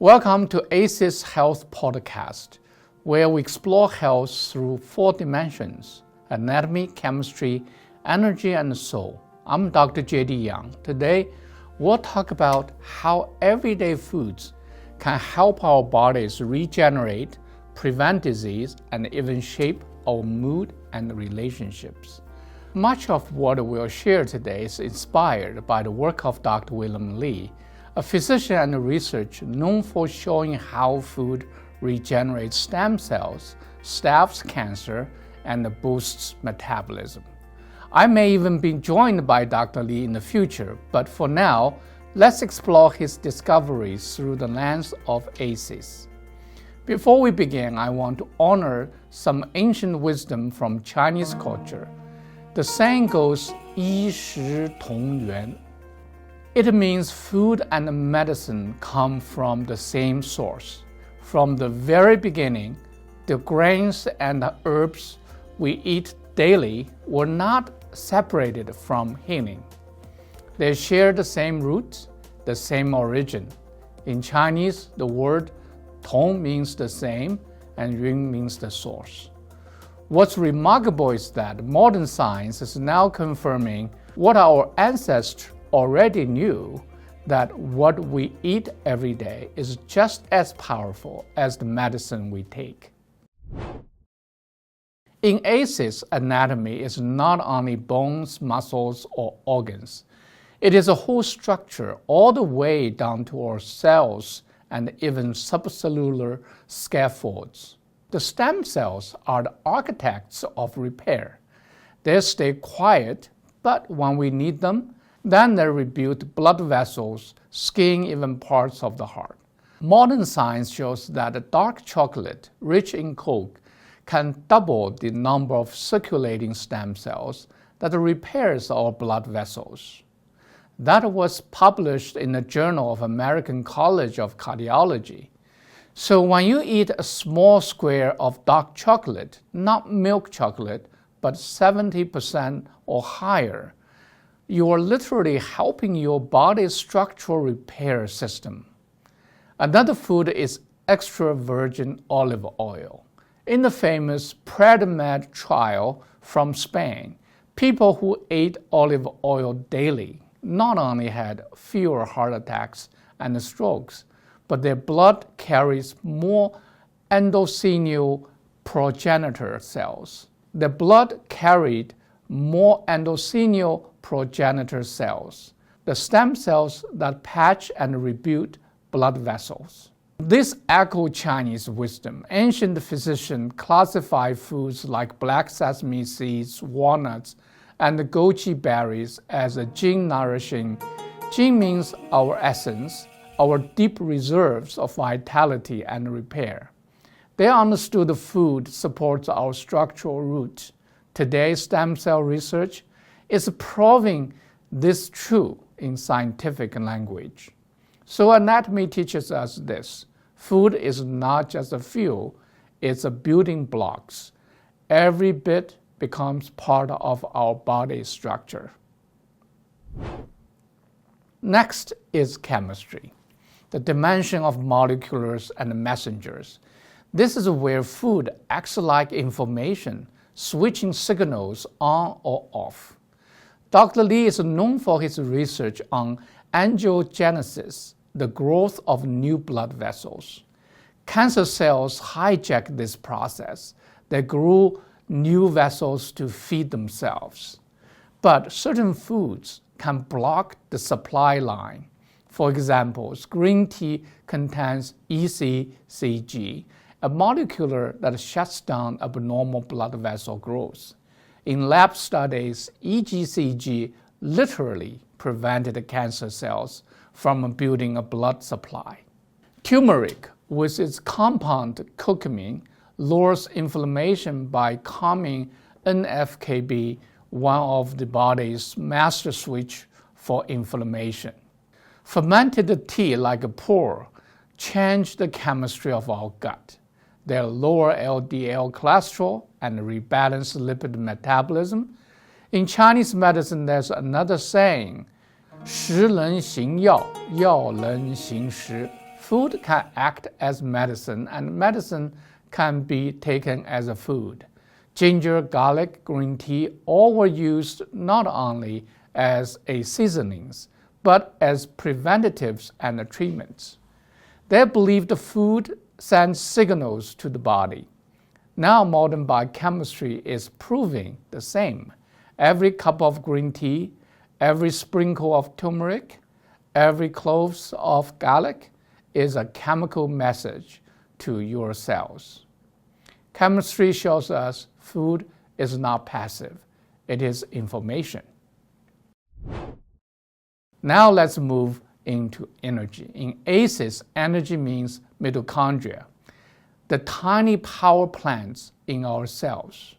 Welcome to ACES Health Podcast, where we explore health through 4 dimensions: anatomy, chemistry, energy, and soul. I'm Dr. J.D. Yang. Today, we'll talk about how everyday foods can help our bodies regenerate, prevent disease, and even shape our mood and relationships. Much of what we'll share today is inspired by the work of Dr. William Li, a physician and researcher known for showing how food regenerates stem cells, stops cancer, and boosts metabolism. I may even be joined by Dr. Li in the future, but for now, let's explore his discoveries through the lens of ACES. Before we begin, I want to honor some ancient wisdom from Chinese culture. The saying goes, 衣食同源. It means food and medicine come from the same source. From the very beginning, the grains and the herbs we eat daily were not separated from healing. They share the same roots, the same origin. In Chinese, the word 同 means the same and 源 means the source. What's remarkable is that modern science is now confirming what our ancestors already knew, that what we eat every day is just as powerful as the medicine we take. In ACES, anatomy is not only bones, muscles, or organs. It is a whole structure all the way down to our cells and even subcellular scaffolds. The stem cells are the architects of repair. They stay quiet, but when we need them, then they rebuild blood vessels, skin, even parts of the heart. Modern science shows that dark chocolate, rich in coke, can double the number of circulating stem cells that repairs our blood vessels. That was published in the Journal of American College of Cardiology. So when you eat a small square of dark chocolate, not milk chocolate, but 70% or higher, you are literally helping your body's structural repair system. Another food is extra virgin olive oil. In the famous PREDIMED trial from Spain, people who ate olive oil daily not only had fewer heart attacks and strokes, but their blood carries more endothelial progenitor cells. The blood carried more endothelial progenitor cells, the stem cells that patch and rebuild blood vessels. This echoed Chinese wisdom. Ancient physicians classified foods like black sesame seeds, walnuts, and goji berries as a Jing nourishing. Jing means our essence, our deep reserves of vitality and repair. They understood the food supports our structural roots. Today's stem cell research is proving this true in scientific language. So anatomy teaches us this: food is not just a fuel, it's a building blocks. Every bit becomes part of our body structure. Next is chemistry, the dimension of molecules and messengers. This is where food acts like information, switching signals on or off. Dr. Li is known for his research on angiogenesis, the growth of new blood vessels. Cancer cells hijack this process. They grow new vessels to feed themselves. But certain foods can block the supply line. For example, green tea contains ECCG, a molecule that shuts down abnormal blood vessel growth. In lab studies, EGCG literally prevented cancer cells from building a blood supply. Turmeric, with its compound curcumin, lowers inflammation by calming NF-κB, one of the body's master switch for inflammation. Fermented tea like pu'er change the chemistry of our gut. They lower LDL cholesterol and rebalance lipid metabolism. In Chinese medicine, there's another saying, 食人行药，药人行食. Food can act as medicine, and medicine can be taken as a food. Ginger, garlic, green tea, all were used not only as seasonings, but as preventatives and treatments. They believed food sends signals to the body. Now modern biochemistry is proving the same. Every cup of green tea, every sprinkle of turmeric, every clove of garlic is a chemical message to your cells. Chemistry shows us food is not passive. It is information. Now let's move into energy. In ACES, energy means mitochondria, the tiny power plants in our cells.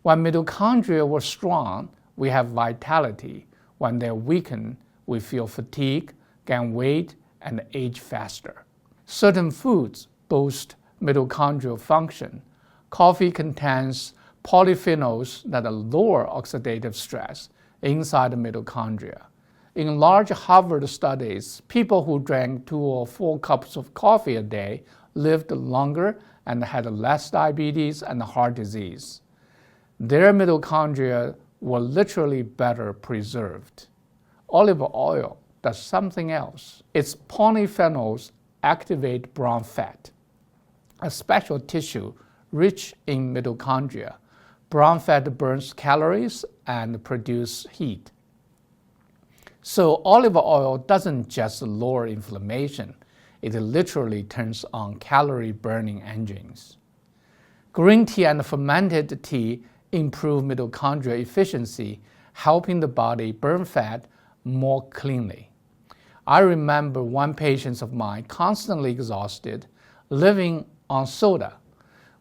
When mitochondria were strong, we have vitality. When they're weakened, we feel fatigue, gain weight, and age faster. Certain foods boost mitochondrial function. Coffee contains polyphenols that lower oxidative stress inside the mitochondria. In large Harvard studies, people who drank 2 or 4 cups of coffee a day lived longer and had less diabetes and heart disease. Their mitochondria were literally better preserved. Olive oil does something else. Its polyphenols activate brown fat, a special tissue rich in mitochondria. Brown fat burns calories and produces heat. So olive oil doesn't just lower inflammation, it literally turns on calorie-burning engines. Green tea and fermented tea improve mitochondrial efficiency, helping the body burn fat more cleanly. I remember one patient of mine, constantly exhausted, living on soda.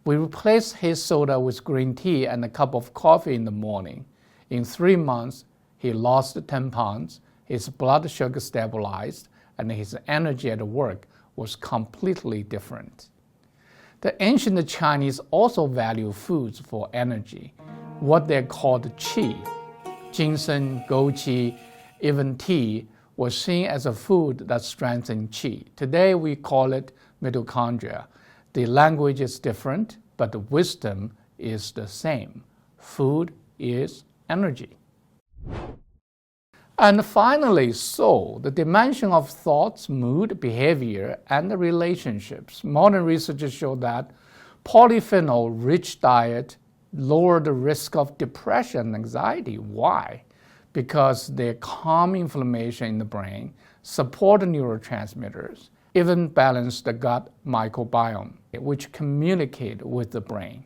We replaced his soda with green tea and a cup of coffee in the morning. In 3 months, he lost 10 pounds, his blood sugar stabilized, and his energy at work was completely different. The ancient Chinese also value foods for energy, what they called qi. Ginseng, goji, even tea was seen as a food that strengthened qi. Today we call it mitochondria. The language is different, but the wisdom is the same. Food is energy. And finally, soul, the dimension of thoughts, mood, behavior, and relationships. Modern research shows that polyphenol-rich diet lower the risk of depression and anxiety. Why? Because they calm inflammation in the brain, support neurotransmitters, even balance the gut microbiome, which communicate with the brain.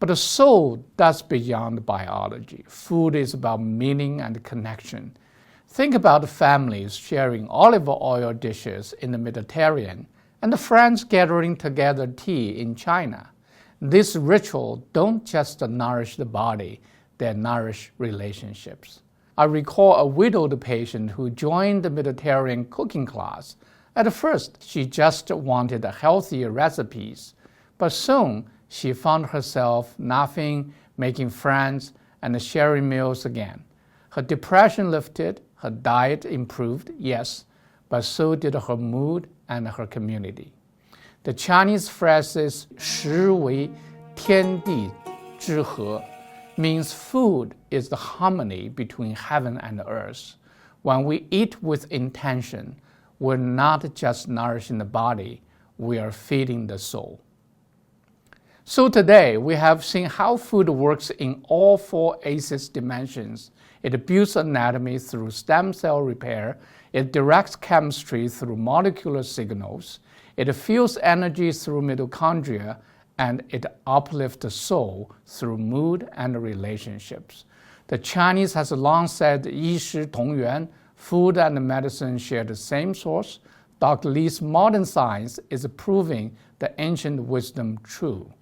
But the soul does beyond biology. Food is about meaning and connection. Think about families sharing olive oil dishes in the Mediterranean and the friends gathering together tea in China. This ritual don't just nourish the body, they nourish relationships. I recall a widowed patient who joined the Mediterranean cooking class. At first, she just wanted healthier recipes, but soon she found herself laughing, making friends, and sharing meals again. Her depression lifted, her diet improved, yes, but so did her mood and her community. The Chinese phrase 食为天地之和 means food is the harmony between heaven and earth. When we eat with intention, we're not just nourishing the body, we are feeding the soul. So today, we have seen how food works in all 4 ACES dimensions. It builds anatomy through stem cell repair, it directs chemistry through molecular signals, it fuels energy through mitochondria, and it uplifts the soul through mood and relationships. The Chinese has long said 衣食同源, food and medicine share the same source. Dr. Li's modern science is proving the ancient wisdom true.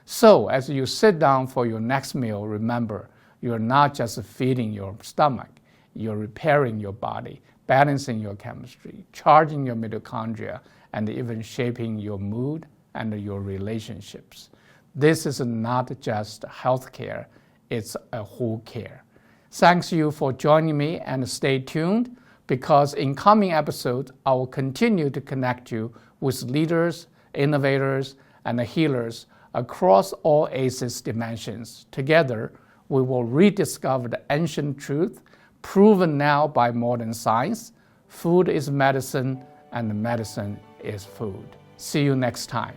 So as you sit down for your next meal, remember, you're not just feeding your stomach, you're repairing your body, balancing your chemistry, charging your mitochondria, and even shaping your mood and your relationships. This is not just healthcare, it's a whole care. Thanks you for joining me and stay tuned because in coming episodes, I will continue to connect you with leaders, innovators, and healers across all ACES dimensions. Together, we will rediscover the ancient truth proven now by modern science. Food is medicine, and medicine is food. See you next time.